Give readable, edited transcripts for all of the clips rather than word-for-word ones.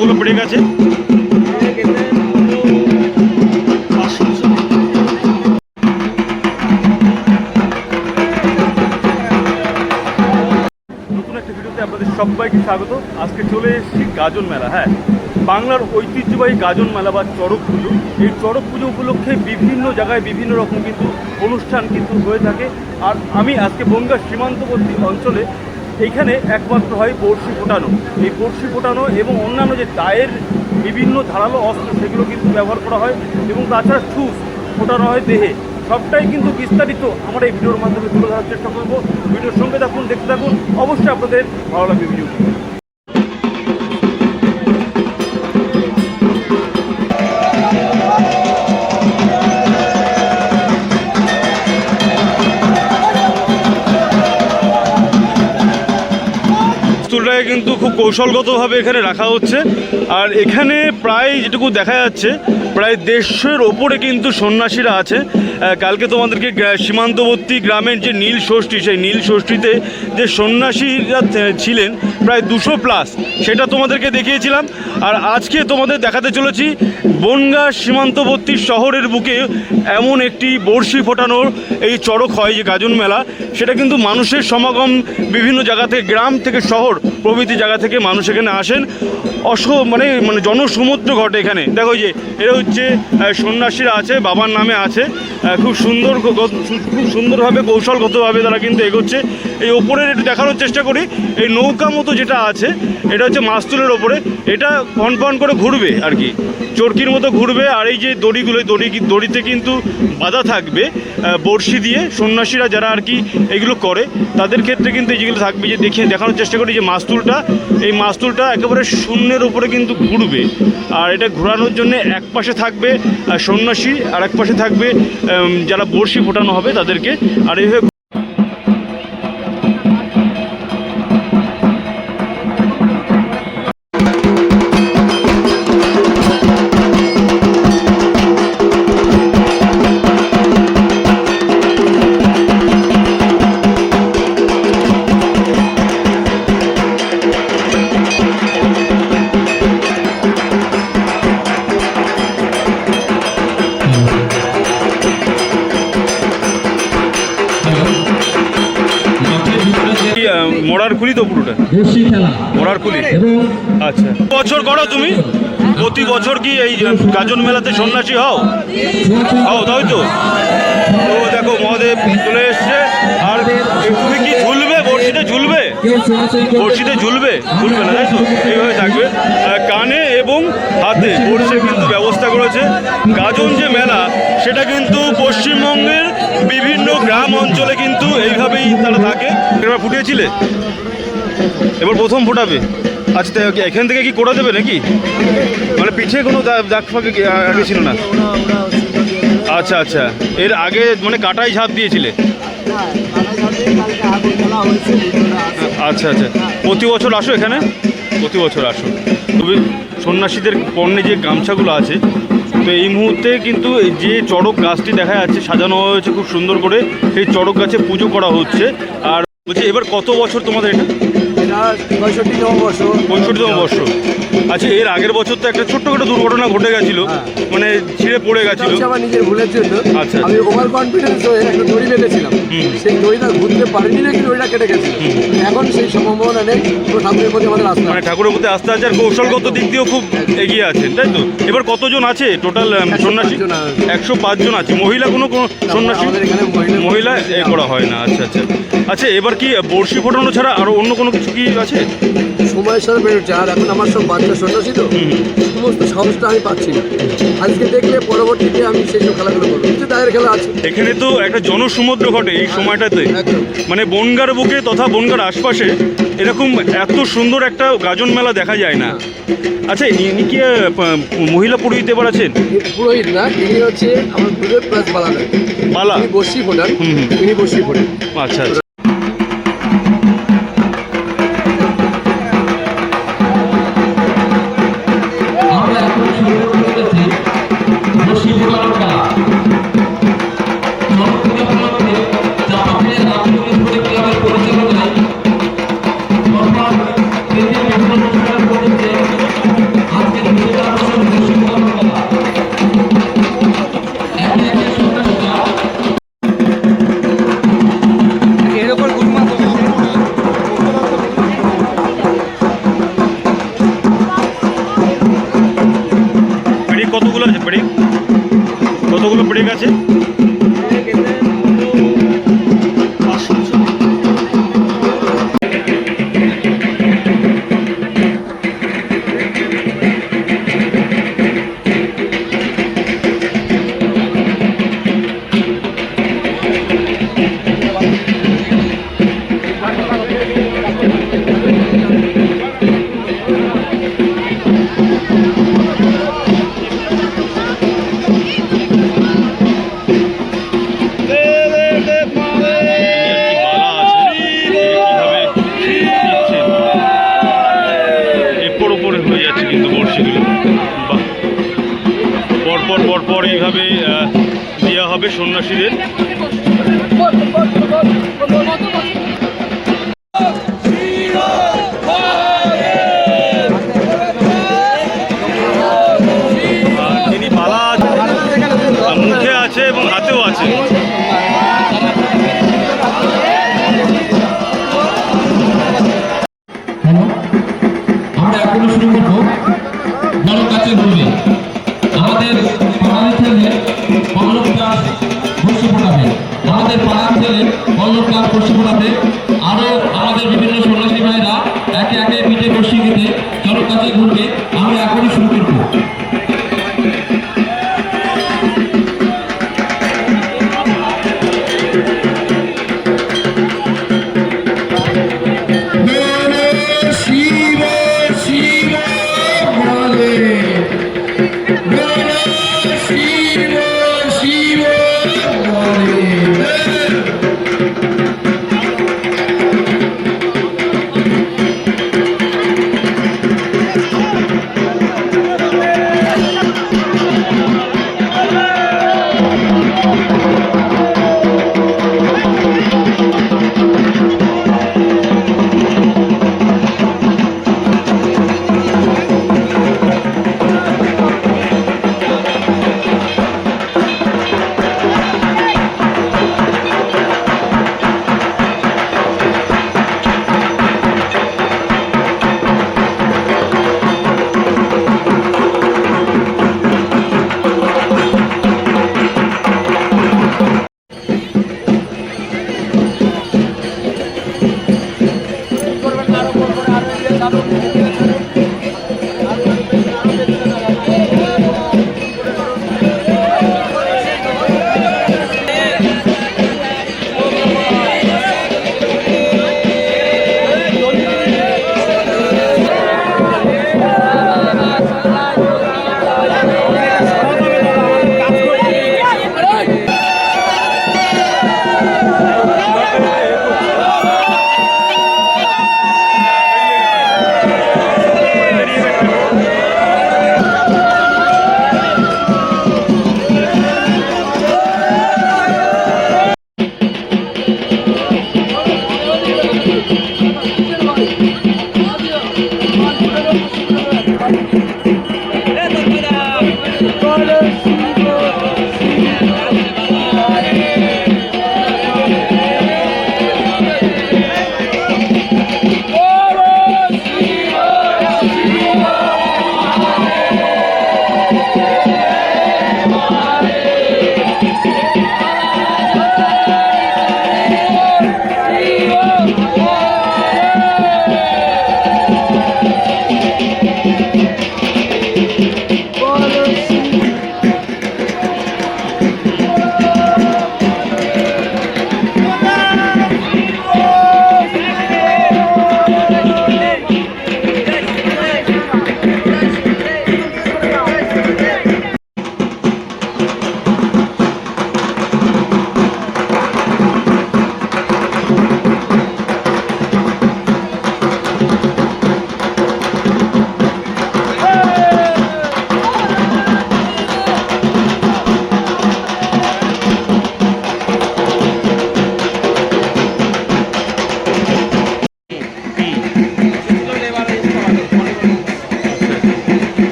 কতগুলো ব্রেক আছে? নতুন একটা ভিডিওতে আপনাদের সবাইকে স্বাগত। আজকে চলে এসেছি গাজন মেলা। হ্যাঁ, বাংলার ঐতিহ্যবাহী গাজন মেলা বা চড়ক পুজো। এই চড়ক পুজো উপলক্ষে বিভিন্ন জায়গায় বিভিন্ন রকম কিন্তু অনুষ্ঠান কিন্তু হয়ে থাকে। আর আমি আজকে বনগাঁ সীমান্তবর্তী অঞ্চলে এইখানে একমাত্র হয় বড়শি ফোটানো। এই বড়শি ফোটানো এবং অন্যান্য যে দায়ের বিভিন্ন ধারালো অস্ত্র সেগুলো কিন্তু ব্যবহার করা হয় এবং তাছাড়া ছুস ফোটানো হয় দেহে। সবটাই কিন্তু বিস্তারিত আমরা এই ভিডিওর মাধ্যমে তুলে ধরার চেষ্টা করবো। ভিডিওর সঙ্গে থাকুন, দেখতে থাকুন, অবশ্যই আপনাদের ভালো লাগবে ভিডিওটি। বস্তুটাকে কিন্তু খুব কৌশলগতভাবে এখানে রাখা হচ্ছে। আর এখানে প্রায় যেটুকু দেখা যাচ্ছে প্রায় 150-এর ওপরে কিন্তু সন্ন্যাসীরা আছে। কালকে তোমাদেরকে সীমান্তবর্তী গ্রামের যে নীল ষষ্ঠী, সেই নীল ষষ্ঠীতে যে সন্ন্যাসীরা ছিলেন প্রায় 200+, সেটা তোমাদেরকে দেখিয়েছিলাম। আর আজকে তোমাদের দেখাতে চলেছি বনগাঁ সীমান্তবর্তী শহরের বুকে এমন একটি বড়শি ফোটানোর এই চড়ক হয় যে গাজন মেলা। সেটা কিন্তু মানুষের সমাগম বিভিন্ন জায়গা থেকে, গ্রাম থেকে শহর প্রভৃতি জায়গা থেকে মানুষ এখানে আসেন। মানে জনসমুদ্র ঘটে এখানে। দেখো যে এরা হচ্ছে সন্ন্যাসীরা আছে, বাবার নামে আছে। খুব সুন্দরভাবে কৌশলগতভাবে তারা কিন্তু এগোচ্ছে। এই ওপরের একটু দেখানোর চেষ্টা করি। এই নৌকা মতো যেটা আছে এটা হচ্ছে মাস্তুলের ওপরে, এটা কনফার্ম করে ঘুরবে আর কি, চরকির মতো ঘুরবে। আর এই যে দড়িতে কিন্তু বাঁধা থাকবে বড়শি দিয়ে। সন্ন্যাসীরা যারা আর কি এগুলো করে তাদের ক্ষেত্রে কিন্তু যেগুলো থাকবে, যে দেখানোর চেষ্টা করি যে এই মাস্তুলটা একেবারে শূন্যের উপরে কিন্তু ঘুরবে। আর এটা ঘোরানোর জন্য এক পাশে থাকবে সন্ন্যাসী আর এক পাশে থাকবে যারা বড়শি ফোটানো হবে তাদেরকে। আর এইভাবে মরারকুলি তো পুরোটা মরারকুলি। আচ্ছা, বছর করো তুমি? প্রতি বছর কি এই গাজন মেলাতে সন্ন্যাসী হও? তাই তো। দেখো মহাদেব চলে এসছে। আর তুমি কি ঝুলবে? বড়শিতে ঝুলবে না, তাই তো? এইভাবে থাকবে কানে এবং হাতে বড়শির কিন্তু ব্যবস্থা করেছে। গাজন যে মেলা সেটা কিন্তু পশ্চিমবঙ্গের বিভিন্ন গ্রাম অঞ্চলে কিন্তু এইভাবেই তারা থাকে। এবার ফুটিয়েছিলে, এবার প্রথম ফোটাবে। আচ্ছা, তাই এখান থেকে কি কোড়া দেবে নাকি? মানে পিঠে কোনো দাগ ফাঁকে আগে ছিল না? আচ্ছা, এর আগে মানে কাটাই ঝাঁপ দিয়েছিলে? আচ্ছা, প্রতি বছর আসো এখানে? প্রতি বছর আসো। তবে সন্ন্যাসীদের পণ্যে যে গামছাগুলো আছে, তো এই মুহূর্তে কিন্তু যে চড়ক গাছটি দেখা যাচ্ছে সাজানো হয়েছে খুব সুন্দর করে, সেই চড়ক গাছে পুজো করা হচ্ছে। আর বলছি, এবার কত বছর তোমাদের এটা? 65তম বর্ষ। আচ্ছা, এর আগের বছর তো একটা ছোট্টখাটো দুর্ঘটনা ঘটে গেছিল, মানে ছিঁড়ে পড়ে গেছিল। আমার নিজের ভুলের জন্য আচ্ছা, আমি ওভার কনফিডেন্স হয়ে একটা দড়ি বেঁধেছিলাম। সেই দড়িটা ঘুরতে পারিনি, নাকি দড়িটা কেটে গেছিল। এখন সেই সম্ভাবনা নেই। ঠাকুরের প্রতি আমাদের আস্থা, মানে ঠাকুরের প্রতি আস্থা আছে। আর কৌশলগত দিক দিয়েও খুব এগিয়ে আছেন, তাই তো? এবার কতজন আছে টোটাল সন্ন্যাসী? 105 জন আছে। মহিলা কোনো সন্ন্যাসী মহিলা এ করা হয় না? আচ্ছা, এবার কি বড়শি ফোটানো ছাড়া আরো অন্য কোনো কিছু কি আছে? সময়ের সাথে বেরোচ্ছে। আর এখন আমার সব বাচ্চা সন্ন্যাসী, তো সমস্ত সাহসটা আমি পাচ্ছি না। আজকে দেখলে পরবর্তীতে আমি সেই সব খেলাগুলো করবো। দায়ের খেলা আছে এখানে, তো একটা জনসমুদ্র ঘটে এই সময়টাতে। মানে বনগাঁর বুকে তথা বনগাঁর আশপাশে এরকম এত সুন্দর একটা গাজন মেলা দেখা যায় না। আচ্ছা, ইনি কি মহিলা পুরোহিত এবার আছেন? পুরোহিত না, ইনি হচ্ছে আমার গুরুদেব প্লাস বালা। বর্শি ফোটান, ইনি বর্শি ফোটান। আচ্ছা, সন্ন্যাসীদের। তিনি মালা মুখে আছে এবং হাতেও আছে। আমরা এখনো শুরু করবো বড় কাছে বলবে আমাদের পাড়ার ছেলে পল্লব দাস বসে পড়াবে, আমাদের পাড়ার ছেলে পল্লব দাস বসে পড়াবে। আরো আমাদের বিভিন্ন সন্ন্যাসী ভাইরা একে একে পিঠে বসে গেতে চরক কাছে ঘুরবে। আমরা এখনই শুরু করবো।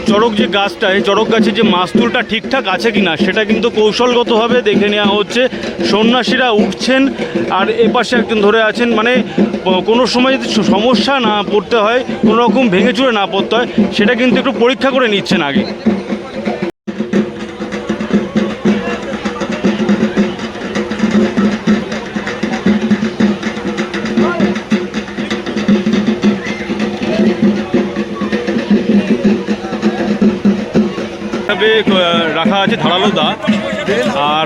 চড়ক যে গাছটা, এই চড়ক গাছে যে মাস্তুলটা ঠিকঠাক আছে কিনা সেটা কিন্তু কৌশলগতভাবে দেখে নেওয়া হচ্ছে। সন্ন্যাসীরা উঠছেন আর এপাশে একজন ধরে আছেন, মানে কোনো সময় যদি সমস্যা না পড়তে হয়, কোনো রকম ভেঙে চুরে না পড়তে হয়, সেটা কিন্তু একটু পরীক্ষা করে নিচ্ছেন আগে। রাখা আছে ধারালো দা, আর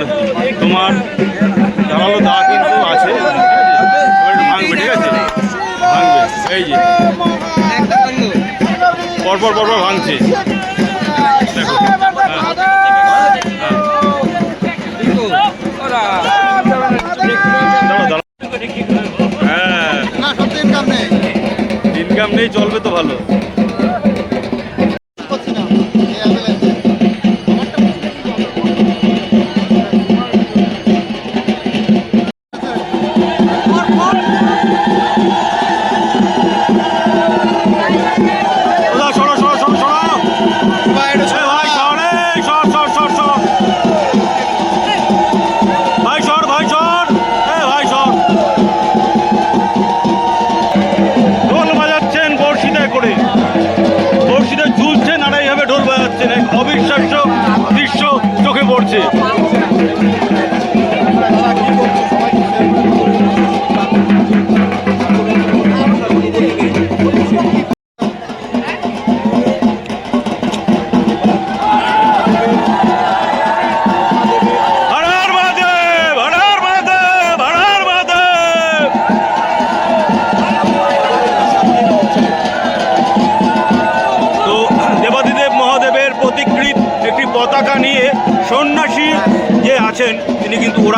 তোমার ধারালো দা কিন্তু আছে, ভাঙবে, ঠিক আছে, ভাঙবে, এই যে পরপর পরপর ভাঙছে, দেখো, হ্যাঁ, ইনকাম নেই, চলবে তো ভালো।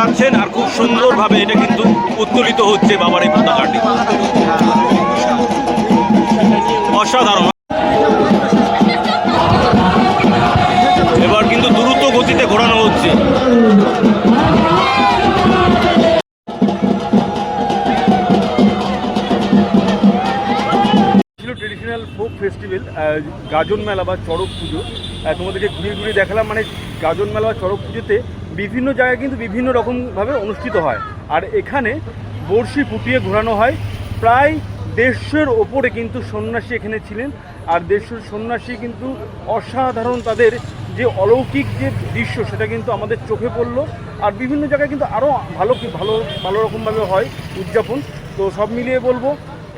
নাচছেন আর খুব সুন্দরভাবে এটা কিন্তু উত্তোলিত হচ্ছে বাবার এই পতাকাটি। অসাধারণ। এবার কিন্তু দ্রুত গতিতে ঘোরানো হচ্ছে। ট্রেডিশনাল ফোক ফেস্টিভ্যাল গাজন মেলা বা চড়ক পুজো তোমাদেরকে ঘুরিয়ে ঘুরিয়ে দেখালাম। মানে গাজন মেলা বা চড়ক পুজোতে বিভিন্ন জায়গায় কিন্তু বিভিন্ন রকমভাবে অনুষ্ঠিত হয়, আর এখানে বড়শি ফুটিয়ে ঘোরানো হয়। প্রায় 150-এর ওপরে কিন্তু সন্ন্যাসী এখানে ছিলেন, আর 150 সন্ন্যাসী কিন্তু অসাধারণ, তাদের যে অলৌকিক যে দৃশ্য সেটা কিন্তু আমাদের চোখে পড়লো। আর বিভিন্ন জায়গায় কিন্তু আরও ভালো রকমভাবে হয় উদযাপন। তো সব মিলিয়ে বলবো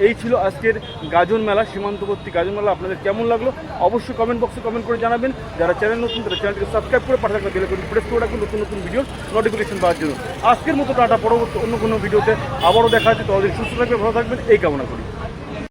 এই ছিল আজকের গাজন মেলা, সীমান্তবর্তী গাজন মেলা। আপনাদের কেমন লাগলো অবশ্যই কমেন্ট বক্সে কমেন্ট করে জানাবেন। যারা চ্যানেল নতুন তারা চ্যানেলটিকে সাবস্ক্রাইব করে পাশে থাকা বেল আইকনটি প্রেস করে রাখুন নতুন নতুন ভিডিওর নোটিফিকেশন পাওয়ার জন্য। আজকের মতো টাটা, পরবর্তী অন্য কোনো ভিডিওতে আবারও দেখা আছে। ততদিন সুস্থ থাকবেন, ভালো থাকবেন এই কামনা করি।